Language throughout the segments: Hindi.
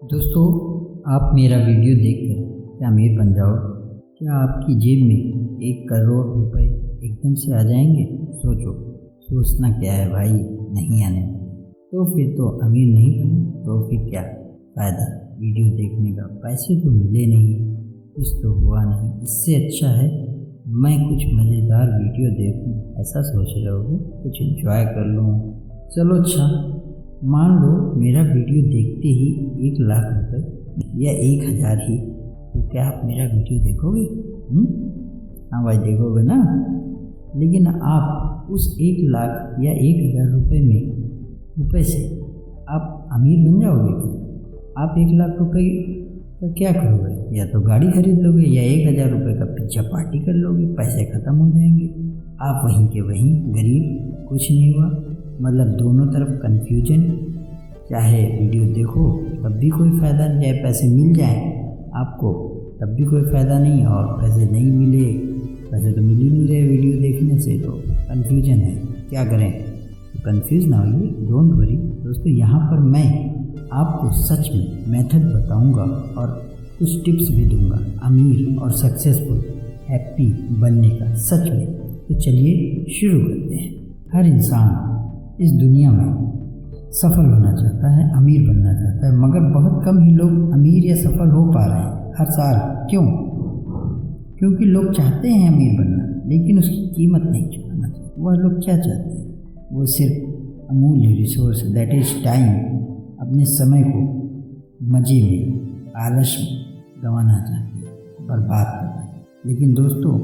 दोस्तों, आप मेरा वीडियो देखकर क्या अमीर बन जाओगे? क्या आपकी जेब में 1 करोड़ रुपए एकदम से आ जाएंगे? सोचो। सोचना क्या है भाई, नहीं आने तो फिर तो अमीर नहीं बने तो फिर क्या फ़ायदा वीडियो देखने का? पैसे तो मिले नहीं, कुछ तो हुआ नहीं। इससे अच्छा है मैं कुछ मज़ेदार वीडियो देखूं, ऐसा सोच रहे होगे, कुछ एंजॉय कर लूँ। चलो अच्छा, मान लो मेरा वीडियो देखते ही 1 लाख रुपए या 1,000 ही, तो क्या आप मेरा वीडियो देखोगे? हाँ भाई, देखोगे ना। लेकिन आप उस 1 लाख या 1,000 रुपए से आप अमीर बन जाओगे क्या? आप 1 लाख रुपए का क्या करोगे? या तो गाड़ी खरीद लोगे या 1,000 रुपये का पिज्जा पार्टी कर लोगे, पैसे ख़त्म हो जाएंगे। आप वहीं के वहीं गरीब, कुछ नहीं हुआ। मतलब दोनों तरफ कन्फ्यूजन। चाहे वीडियो देखो तब भी कोई फ़ायदा नहीं, चाहे पैसे मिल जाए आपको तब भी कोई फ़ायदा नहीं, और पैसे नहीं मिले, पैसे तो मिल ही नहीं रहे वीडियो देखने से, तो कन्फ्यूजन है। क्या करें? कंफ्यूज ना होइए, डोंट वरी दोस्तों। यहाँ पर मैं आपको सच में मेथड बताऊँगा और कुछ टिप्स भी दूँगा अमीर और सक्सेसफुल हैप्पी बनने का, सच में। तो चलिए शुरू करते हैं। हर इंसान इस दुनिया में सफल होना चाहता है, अमीर बनना चाहता है, मगर बहुत कम ही लोग अमीर या सफल हो पा रहे हैं हर साल। क्यों? क्योंकि लोग चाहते हैं अमीर बनना, लेकिन उसकी कीमत नहीं चुकाना चाहते। वह लोग क्या चाहते हैं? वो सिर्फ अमूल्य रिसोर्स, दैट इज़ टाइम, अपने समय को मज़े में, आलस में गंवाना चाहते हैं, बर्बाद करना। लेकिन दोस्तों,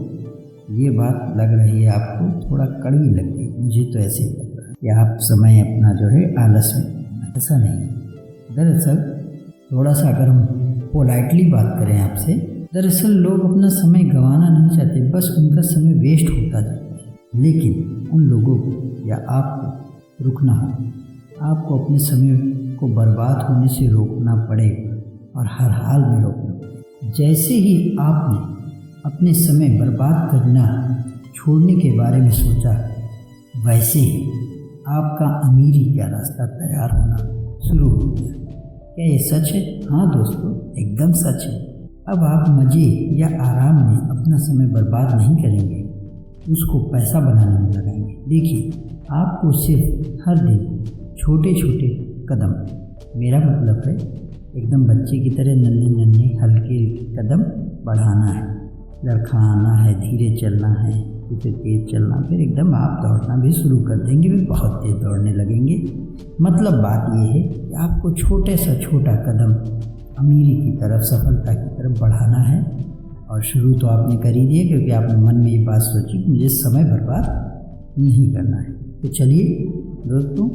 ये बात लग रही है आपको थोड़ा कड़वी लग रही है, मुझे तो ऐसे ही लग रहा है कि आप समय अपना जो है आलस में। ऐसा नहीं। दरअसल थोड़ा सा अगर हम पोलाइटली बात करें आपसे, दरअसल लोग अपना समय गंवाना नहीं चाहते, बस उनका समय वेस्ट होता जाता है। लेकिन उन लोगों को या आपको रुकना होगा। आपको अपने समय को बर्बाद होने से रोकना पड़ेगा, और हर हाल में रोकना पड़ेगा। जैसे ही आपने अपने समय बर्बाद करना छोड़ने के बारे में सोचा, वैसे ही आपका अमीरी का रास्ता तैयार होना शुरू हो गया। क्या ये सच है? हाँ दोस्तों, एकदम सच है। अब आप मज़े या आराम में अपना समय बर्बाद नहीं करेंगे, उसको पैसा बनाने में लगाएंगे। देखिए, आपको सिर्फ हर दिन छोटे छोटे कदम, मेरा मतलब है एकदम बच्चे की तरह नन्हे नन्हे हल्के कदम बढ़ाना है। लड़खड़ाना है, धीरे चलना है, फिर तेज़ चलना, फिर एकदम आप दौड़ना भी शुरू कर देंगे, फिर बहुत तेज़ दौड़ने लगेंगे। मतलब बात यह है कि आपको छोटे से छोटा कदम अमीरी की तरफ, सफलता की तरफ बढ़ाना है। और शुरू तो आपने कर ही दिया, क्योंकि आपने मन में ये बात सोची कि मुझे समय बर्बाद नहीं करना है। तो चलिए दोस्तों,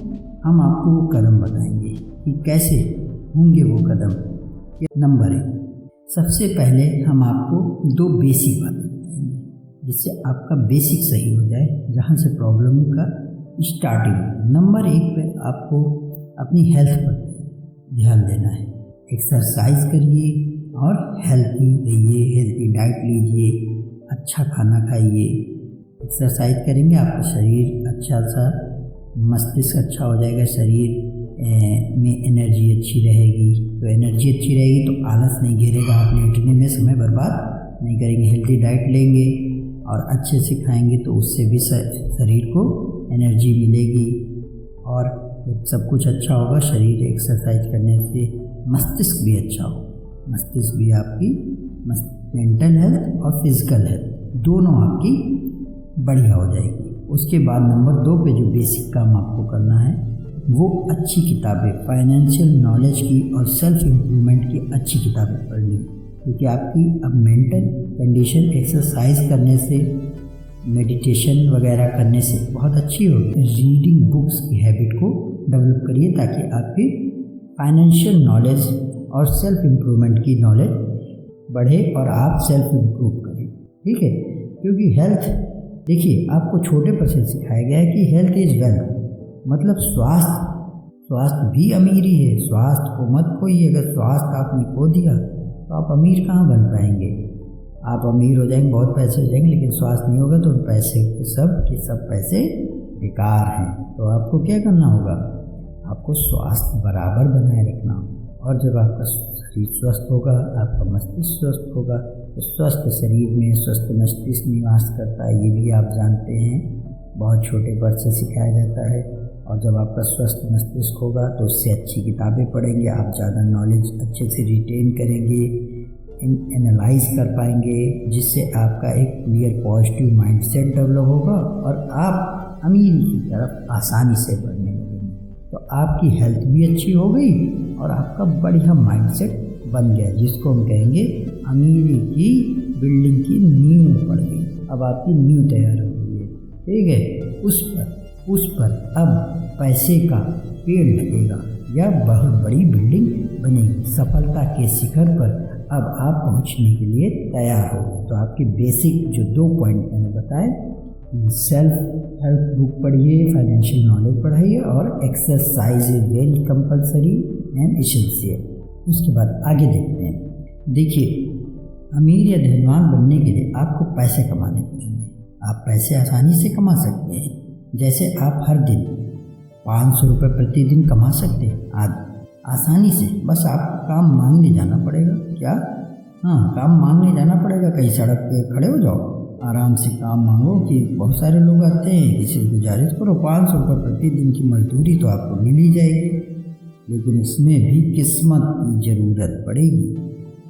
हम आपको वो कदम बताएंगे कि कैसे होंगे वो कदम। नंबर 1, सबसे पहले हम आपको 2 बेसिक बातें बताएंगे, जिससे आपका बेसिक सही हो जाए, जहाँ से प्रॉब्लम का स्टार्टिंग हो। नंबर 1 पे आपको अपनी हेल्थ पर ध्यान देना है। एक्सरसाइज करिए और हेल्थी रहिए, हेल्थी डाइट लीजिए, अच्छा खाना खाइए। एक्सरसाइज करेंगे आपका शरीर अच्छा सा, मस्तिष्क अच्छा हो जाएगा, शरीर में एनर्जी अच्छी रहेगी। तो एनर्जी अच्छी रहेगी तो आलस नहीं घेरेगा, आप लेटने में समय बर्बाद नहीं करेंगे। हेल्थी डाइट लेंगे और अच्छे से खाएंगे तो उससे भी शरीर को एनर्जी मिलेगी। और जब सब कुछ अच्छा होगा, शरीर एक्सरसाइज करने से मस्तिष्क भी अच्छा होगा। मस्तिष्क भी आपकी मेंटल हेल्थ और फिजिकल हेल्थ दोनों आपकी बढ़िया हो जाएगी। उसके बाद नंबर 2 पे जो बेसिक काम आपको करना है, वो अच्छी किताबें, फाइनेंशियल नॉलेज की और सेल्फ इम्प्रूवमेंट की अच्छी किताबें पढ़नी, क्योंकि आपकी अब मेंटल कंडीशन एक्सरसाइज करने से, मेडिटेशन वगैरह करने से बहुत अच्छी होगी। रीडिंग बुक्स की हैबिट को डेवलप करिए, ताकि आपकी फाइनेंशियल नॉलेज और सेल्फ इम्प्रूवमेंट की नॉलेज बढ़े और आप सेल्फ इम्प्रूव करें। ठीक है? क्योंकि हेल्थ, देखिए, आपको छोटे पर से सिखाया गया है कि हेल्थ इज़ वेल्थ, मतलब स्वास्थ्य भी अमीरी है। स्वास्थ्य को मत खोइए। अगर स्वास्थ्य आपने खो दिया तो आप अमीर कहाँ बन पाएंगे? आप अमीर हो जाएंगे, बहुत पैसे हो जाएंगे, लेकिन स्वास्थ्य नहीं होगा तो पैसे के सब पैसे बेकार हैं। तो आपको क्या करना होगा? आपको स्वास्थ्य बराबर बनाए रखना होगा। और जब आपका शरीर स्वस्थ होगा, आपका मस्तिष्क स्वस्थ होगा, तो स्वस्थ शरीर में स्वस्थ मस्तिष्क निवास करता है, ये भी आप जानते हैं, बहुत छोटे पर से सिखाया जाता है। और जब आपका स्वस्थ मस्तिष्क होगा तो उससे अच्छी किताबें पढ़ेंगे, आप ज़्यादा नॉलेज अच्छे से रिटेन करेंगे, एनालाइज कर पाएंगे, जिससे आपका एक क्लियर पॉजिटिव माइंडसेट डेवलप होगा और आप अमीरी की तरफ आसानी से बढ़ने लगेंगे। तो आपकी हेल्थ भी अच्छी हो गई और आपका बढ़िया माइंडसेट बन गया, जिसको हम कहेंगे अमीरी की बिल्डिंग की नींव पड़ गई। अब आपकी नींव तैयार हो गई है, ठीक है। उस पर अब पैसे का पेड़ लगेगा या बहुत बड़ी बिल्डिंग बनेगी। सफलता के शिखर पर अब आप पहुंचने के लिए तैयार हो गए। तो आपके बेसिक जो 2 पॉइंट मैंने बताए, सेल्फ हेल्प बुक पढ़िए, फाइनेंशियल नॉलेज पढ़ाइए और exercise is very compulsory and essential. उसके बाद आगे देखते हैं। देखिए, अमीर या धनवान बनने के लिए आपको पैसे कमाने पड़ेंगे। आप पैसे आसानी से कमा सकते हैं, जैसे आप हर दिन 500 रुपये प्रतिदिन कमा सकते हैं आसानी से। बस आपको काम मांगने जाना पड़ेगा। क्या? हाँ, काम मांगने जाना पड़ेगा। कहीं सड़क पे खड़े हो जाओ, आराम से काम मांगो कि बहुत सारे लोग आते हैं, किसी को गुजारिश करो, 500 रुपये प्रतिदिन की मजदूरी तो आपको मिल ही जाएगी। लेकिन इसमें भी किस्मत की ज़रूरत पड़ेगी।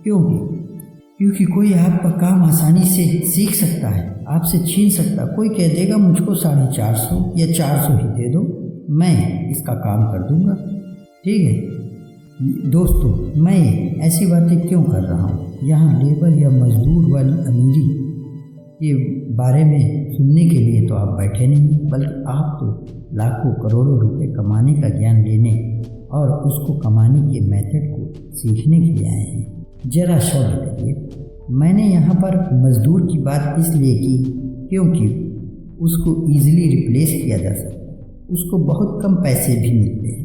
क्योंकि कोई आपका काम आसानी से सीख सकता है, आपसे छीन सकता। कोई कह देगा मुझको 450 या 400 ही दे दो, मैं इसका काम कर दूंगा। ठीक है दोस्तों, मैं ऐसी बातें क्यों कर रहा हूँ? यहाँ लेबर या मजदूर वाली अमीरी के बारे में सुनने के लिए तो आप बैठे नहीं, बल्कि आप तो लाखों करोड़ों रुपए कमाने का ज्ञान लेने और उसको कमाने के मेथड को सीखने के लिए आए हैं। जरा सब्र करिए। मैंने यहाँ पर मजदूर की बात इसलिए की क्योंकि उसको ईजिली रिप्लेस किया जा सकता है, उसको बहुत कम पैसे भी मिलते हैं,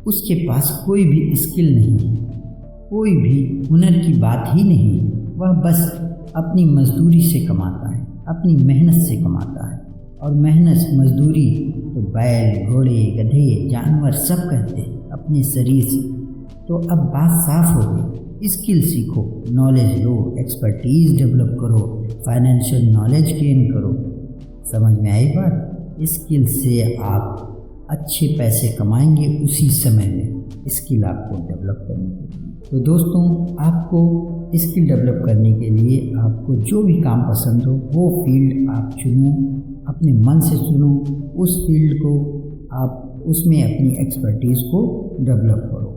उसके पास कोई भी स्किल नहीं है, कोई भी हुनर की बात ही नहीं है। वह बस अपनी मजदूरी से कमाता है, अपनी मेहनत से कमाता है। और मेहनत मजदूरी तो बैल, घोड़े, गधे, जानवर सब करते हैं अपने शरीर से। तो अब बात साफ हो गई। स्किल सीखो, नॉलेज लो, एक्सपर्टीज डेवलप करो, फाइनेंशियल नॉलेज गेन करो। समझ में आई बात? स्किल से आप अच्छे पैसे कमाएंगे उसी समय में। स्किल आपको डेवलप करनी पड़ेगी। तो दोस्तों, आपको स्किल डेवलप करने के लिए आपको जो भी काम पसंद हो वो फील्ड आप चुनो, अपने मन से चुनो, उस फील्ड को आप उसमें अपनी एक्सपर्टीज़ को डेवलप करो।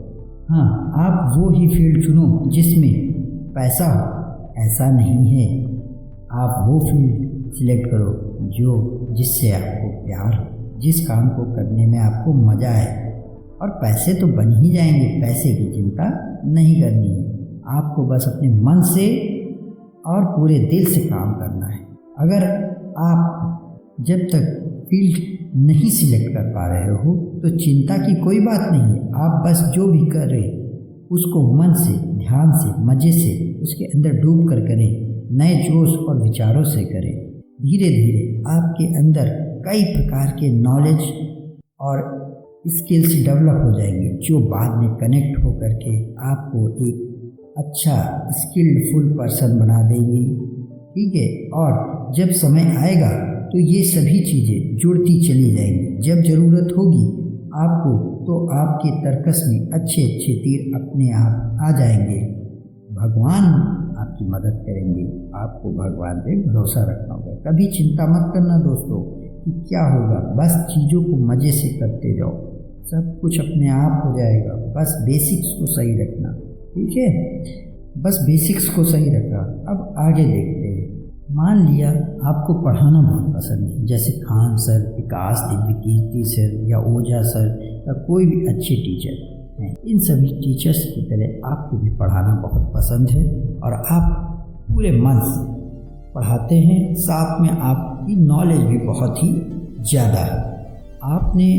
हाँ, आप वो ही फील्ड चुनो जिसमें पैसा हो, ऐसा नहीं है। आप वो फील्ड सिलेक्ट करो जिससे आपको प्यार हो, जिस काम को करने में आपको मज़ा आए। और पैसे तो बन ही जाएंगे, पैसे की चिंता नहीं करनी है। आपको बस अपने मन से और पूरे दिल से काम करना है। अगर आप जब तक फील्ड नहीं सिलेक्ट कर पा रहे हो तो चिंता की कोई बात नहीं है। आप बस जो भी कर रहे उसको मन से, ध्यान से, मज़े से उसके अंदर डूब कर करें, नए जोश और विचारों से करें। धीरे धीरे आपके अंदर कई प्रकार के नॉलेज और स्किल्स डेवलप हो जाएंगे, जो बाद में कनेक्ट हो करके आपको एक अच्छा स्किल्डफुल पर्सन बना देंगे। ठीक है, और जब समय आएगा तो ये सभी चीज़ें जुड़ती चली जाएंगी। जब ज़रूरत होगी आपको तो आपके तर्कस में अच्छे अच्छे तीर अपने आप आ जाएंगे। भगवान आपकी मदद करेंगे। आपको भगवान पे भरोसा रखना होगा। कभी चिंता मत करना दोस्तों कि क्या होगा, बस चीज़ों को मज़े से करते जाओ, सब कुछ अपने आप हो जाएगा। बस बेसिक्स को सही रखना, ठीक है, बस बेसिक्स को सही रखा। अब आगे देखते हैं। मान लिया आपको पढ़ाना बहुत पसंद है, जैसे खान सर, विकास, दिव्यकीर्ति सर या ओझा सर या कोई भी अच्छे टीचर हैं। इन सभी टीचर्स की तरह आपको भी पढ़ाना बहुत पसंद है और आप पूरे मन से पढ़ाते हैं। साथ में आपकी नॉलेज भी बहुत ही ज़्यादा है। आपने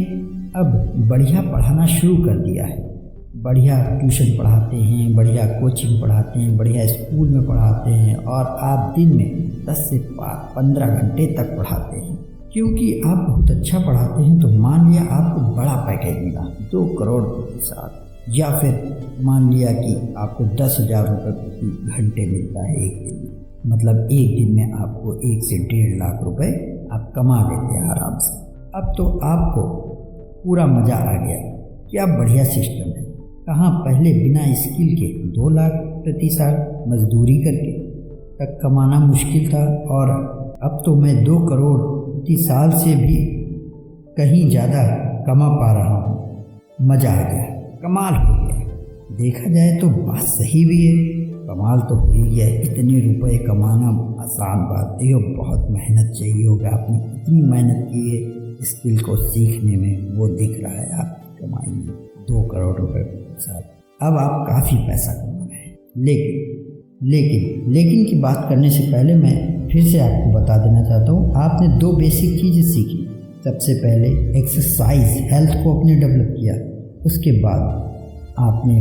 अब बढ़िया पढ़ाना शुरू कर दिया है। बढ़िया ट्यूशन पढ़ाते हैं, बढ़िया कोचिंग पढ़ाते हैं, बढ़िया स्कूल में पढ़ाते हैं और आप दिन में 10 से 15 घंटे तक पढ़ाते हैं। क्योंकि आप बहुत अच्छा पढ़ाते हैं तो मान लिया आपको बड़ा पैकेज मिला 2 करोड़ के साथ। या फिर मान लिया कि आपको 10,000 रुपये प्रति घंटे मिलता है एक दिन में, मतलब एक दिन में आपको 1 से 1.5 लाख रुपए आप कमा लेते हैं आराम से। अब तो आपको पूरा मज़ा आ गया, क्या बढ़िया सिस्टम है। कहाँ पहले बिना स्किल के 2 लाख प्रति साल मजदूरी करके तक कमाना मुश्किल था, और अब तो मैं 2 करोड़ प्रति साल से भी कहीं ज़्यादा कमा पा रहा हूँ। मज़ा आ गया, कमाल हो गया। देखा जाए तो बात सही भी है, कमाल तो हो ही गया। इतने रुपए कमाना आसान बात नहीं, और बहुत मेहनत चाहिए होगा। आपने इतनी मेहनत की है स्किल को सीखने में, वो दिख रहा है आपकी कमाई में 2 करोड़ रुपए प्रति साल। अब आप काफ़ी पैसा कमा रहे हैं। लेकिन की बात करने से पहले मैं फिर से आपको बता देना चाहता हूँ, आपने 2 बेसिक चीज़ें सीखी। सबसे पहले एक्सरसाइज, हेल्थ को आपने डेवलप किया। उसके बाद आपने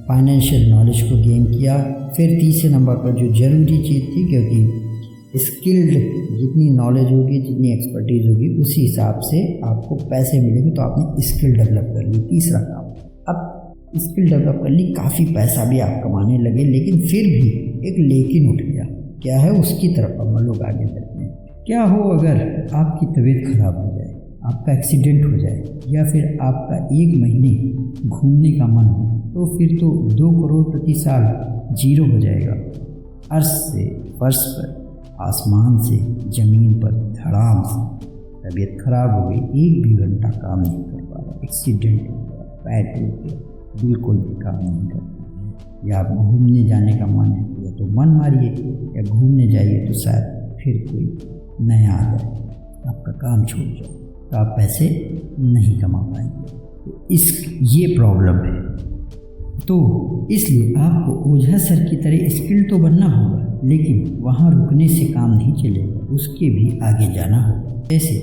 फाइनेंशियल नॉलेज को गेन किया। फिर तीसरे नंबर पर जो ज़रूरी चीज़ थी, क्योंकि स्किल्ड जितनी नॉलेज होगी, जितनी एक्सपर्टीज़ होगी, उसी हिसाब से आपको पैसे मिलेंगे। तो आपने स्किल डेवलप कर ली, तीसरा काम। अब स्किल डेवलप कर ली, काफ़ी पैसा भी आप कमाने लगे, लेकिन फिर भी एक लेकिन उठ गया। क्या है, उसकी तरफ हम लोग आगे बढ़ते हैं। क्या हो अगर आपकी तबीयत खराब हो जाए, आपका एक्सीडेंट हो जाए, या फिर आपका 1 महीने घूमने का मन हो, तो फिर तो 2 करोड़ प्रति साल जीरो हो जाएगा। अर्श से फर्श पर, आसमान से ज़मीन पर धड़ाम से तबीयत खराब हो गई, 1 भी घंटा काम नहीं कर पा रहा, एक्सीडेंट हो गया, पैर टूट गया, बिल्कुल भी काम नहीं कर पा रहा। या आप घूमने जाने का मन है, या तो मन मारिए या घूमने जाइए, तो शायद फिर कोई नया आ जाए, आपका काम छूट जाए, तो आप पैसे नहीं कमा पाएंगे। तो ये प्रॉब्लम है। तो इसलिए आपको ओझा सर की तरह स्किल तो बनना होगा, लेकिन वहाँ रुकने से काम नहीं चलेगा, उसके भी आगे जाना होगा। जैसे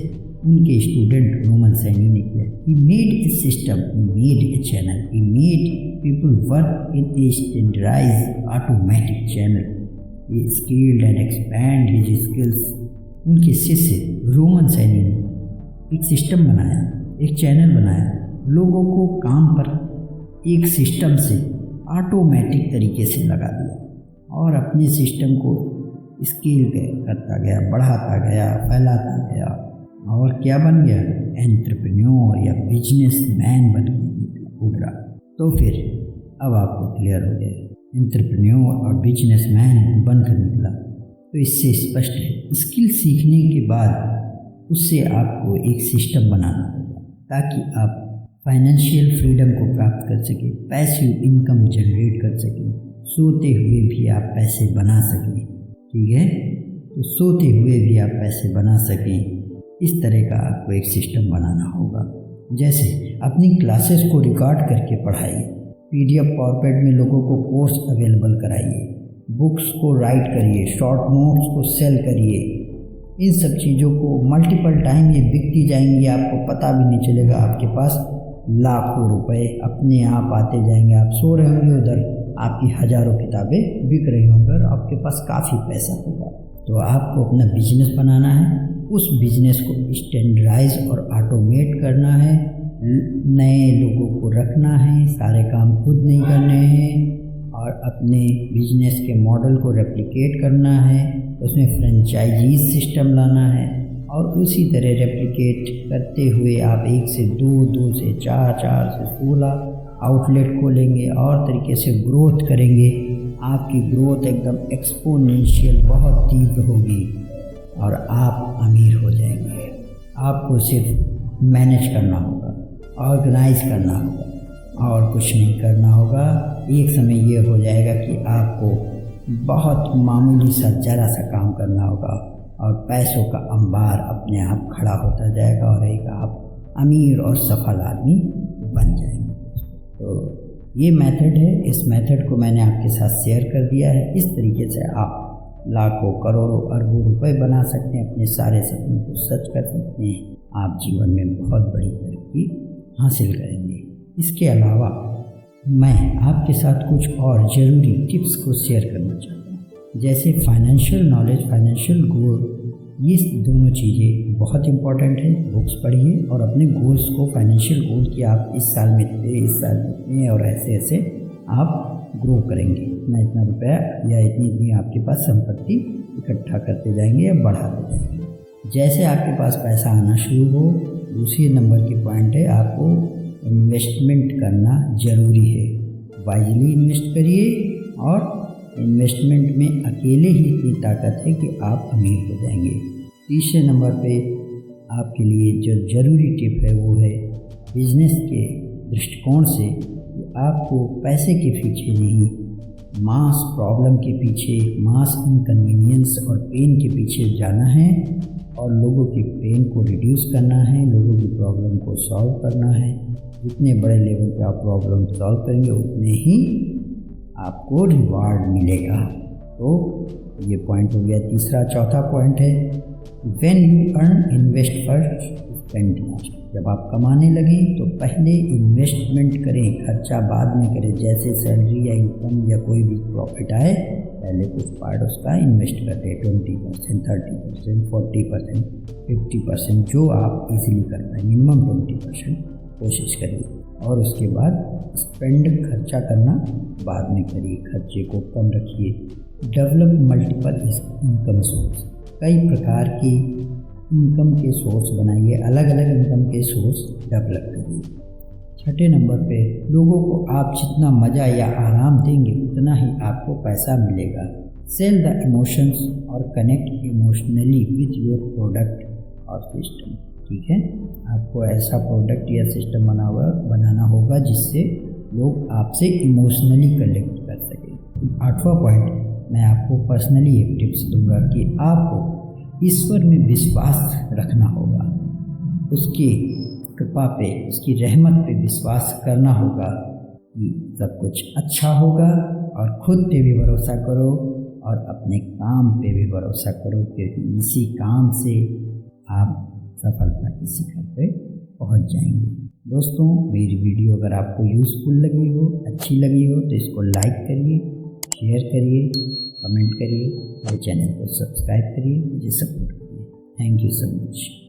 उनके स्टूडेंट रोमन सैनी ने किया। He made a system, he made a channel, he made people work in a standardized automatic channel. He scaled and expand his skills. उनके शिष्य रोमन सैनी ने एक सिस्टम बनाया, एक चैनल बनाया, लोगों को काम पर एक सिस्टम से ऑटोमेटिक तरीके से लगा दिया, और अपने सिस्टम को स्केल करता गया, बढ़ाता गया, फैलाता गया, और क्या बन गया, एंटरप्रेन्योर या बिजनेसमैन बन के उभरा। तो फिर अब आपको क्लियर हो गया, एंटरप्रेन्योर और बिजनेसमैन बनकर निकला। तो इससे स्पष्ट है, स्किल सीखने के बाद उससे आपको एक सिस्टम बनाना होगा, ताकि आप फाइनेंशियल फ्रीडम को प्राप्त कर सकें, पैसिव इनकम जनरेट कर सकें, सोते हुए भी आप पैसे बना सकें। ठीक है, तो सोते हुए भी आप पैसे बना सकें, इस तरह का आपको एक सिस्टम बनाना होगा। जैसे अपनी क्लासेस को रिकॉर्ड करके पढ़ाइए, PDF फॉर्मेट में लोगों को कोर्स अवेलेबल कराइए, बुक्स को राइट करिए, शॉर्ट नोट्स को सेल करिए। इन सब चीज़ों को मल्टीपल टाइम ये बिकती जाएंगी, आपको पता भी नहीं चलेगा। आपके पास लाखों रुपए अपने आप आते जाएंगे। आप सो रहे होंगे, उधर आपकी हज़ारों किताबें बिक रही होंगी और आपके पास काफ़ी पैसा होगा। तो आपको अपना बिजनेस बनाना है, उस बिजनेस को स्टैंडर्डाइज और ऑटोमेट करना है, नए लोगों को रखना है, सारे काम खुद नहीं करने हैं, और अपने बिजनेस के मॉडल को रेप्लिकेट करना है। उसमें फ्रेंचाइजीज सिस्टम लाना है, और उसी तरह रेप्लिकेट करते हुए आप 1 से 2, 2 से 4, 4 से 16 आउटलेट खोलेंगे, और तरीके से ग्रोथ करेंगे। आपकी ग्रोथ एकदम एक्सपोनेंशियल बहुत तीव्र होगी, और आप अमीर हो जाएंगे। आपको सिर्फ मैनेज करना होगा, ऑर्गेनाइज करना होगा, और कुछ नहीं करना होगा। एक समय ये हो जाएगा कि आपको बहुत मामूली सा जरा सा काम करना होगा, और पैसों का अंबार अपने आप खड़ा होता जाएगा, और एक आप अमीर और सफल आदमी बन जाएंगे। तो ये मेथड है, इस मेथड को मैंने आपके साथ शेयर कर दिया है। इस तरीके से आप लाखों, करोड़ों, अरबों रुपए बना सकते हैं, अपने सारे सपनों को सच कर सकते हैं। आप जीवन में बहुत बड़ी तरक्की हासिल करेंगे। इसके अलावा मैं आपके साथ कुछ और ज़रूरी टिप्स को शेयर करना चाहता हूँ, जैसे फाइनेंशियल नॉलेज, फाइनेंशियल गोल। ये दोनों चीज़ें बहुत इंपॉर्टेंट है। बुक्स पढ़िए और अपने गोल्स को, फाइनेंशियल गोल कि आप इस साल में इतने, इस साल में इतने, और ऐसे ऐसे आप ग्रो करेंगे। इतना इतना रुपया या इतनी इतनी आपके पास संपत्ति इकट्ठा करते जाएंगे या बढ़ाते जाएंगे। जैसे आपके पास पैसा आना शुरू हो, दूसरे नंबर की पॉइंट है आपको इन्वेस्टमेंट करना ज़रूरी है। वाइजली इन्वेस्ट करिए और इन्वेस्टमेंट में अकेले ही इतनी ताकत है कि आप अमीर हो जाएंगे। तीसरे नंबर पे आपके लिए जो ज़रूरी टिप है वो है बिजनेस के दृष्टिकोण से कि आपको पैसे के पीछे नहीं, मास प्रॉब्लम के पीछे, मास इनकन्वीनियंस और पेन के पीछे जाना है और लोगों की पेन को रिड्यूस करना है, लोगों की प्रॉब्लम को सॉल्व करना है। जितने बड़े लेवल पे आप प्रॉब्लम सॉल्व करेंगे उतने ही आपको रिवार्ड मिलेगा। तो ये पॉइंट हो गया तीसरा। चौथा पॉइंट है when you earn invest first spend last. जब आप कमाने लगें तो पहले इन्वेस्टमेंट करें, खर्चा बाद में करें। जैसे सैलरी या इनकम या कोई भी प्रॉफिट आए, पहले कुछ पार्ट उसका इन्वेस्ट करते, 20%, 30%, 40%, 50%, जो आप इजीली कर पाए। मिनिमम 20% कोशिश करिए और उसके बाद स्पेंड, खर्चा करना बाद में करिए। खर्चे को कम रखिए। Develop multiple income source. कई प्रकार की इनकम के सोर्स बनाइए, अलग अलग इनकम के सोर्स डेवलप करिए। छठे नंबर पे लोगों को आप जितना मज़ा या आराम देंगे उतना ही आपको पैसा मिलेगा। सेल द इमोशंस और connect emotionally with your product और सिस्टम। ठीक है, आपको ऐसा प्रोडक्ट या सिस्टम बनाना होगा जिससे लोग आपसे इमोशनली कनेक्ट कर सकें। आठवां पॉइंट मैं आपको पर्सनली एक टिप्स दूंगा कि आपको ईश्वर में विश्वास रखना होगा, उसकी कृपा पे, उसकी रहमत पे विश्वास करना होगा कि सब कुछ अच्छा होगा। और खुद पे भी भरोसा करो और अपने काम पे भी भरोसा करो, क्योंकि इसी काम से आप सफलता के शिखर पे पहुंच जाएंगे। दोस्तों, मेरी वीडियो अगर आपको यूज़फुल लगी हो, अच्छी लगी हो तो इसको लाइक करिए, शेयर करिए, कमेंट करिए, मेरे चैनल को सब्सक्राइब करिए, मुझे सपोर्ट करिए। Thank you so much.